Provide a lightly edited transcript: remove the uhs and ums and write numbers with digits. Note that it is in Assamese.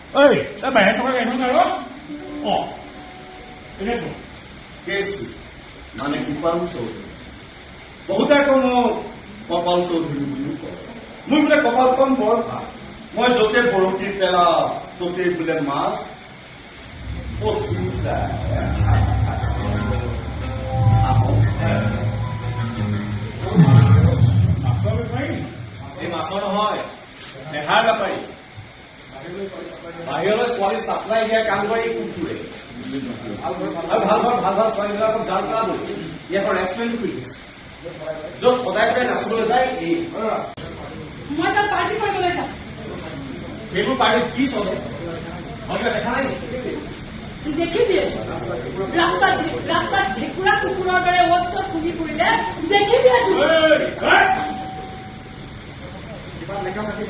ঐ তই বাহিৰত থকা গাড়ীখন আৰু এনেকৈ কেচি মানে কৃপাল চৌধুৰী বহুতে আকৌ মোক কপাল চৌধুৰী বুলিও কয় মোৰ বোলে কপালখন বৰ ভাল মই য'তে বৰশী পেলাও ত'তে বোলে মাছ পচি যায় মাছৰ বেপাৰী এই মাছৰ নহয় দেহাৰ বেপাৰী বাহিৰলৈ ছোৱালী চাপ্লাই দিয়া কাম কৰি কুকুৰে আৰু ভাল ভাল ছোৱালীবিলাকক জাল কৰা লৈ ইয়াৰ পৰা ৰেষ্টুৰেণ্ট খুলিছে য'ত সদায় সদায় নাচিবলৈ যায় এই মই তাত পাৰ্টি কৰিবলৈ যাম সেইবোৰ পাৰ্টিত কি চলে দেখা নাই দেখিবি ৰাস্তাত ঢেকুৰা কুকুৰৰ দৰে অ'ত ত'ত ঘূৰি ফুৰিলে দেখিবি কিবা লেখা পাতি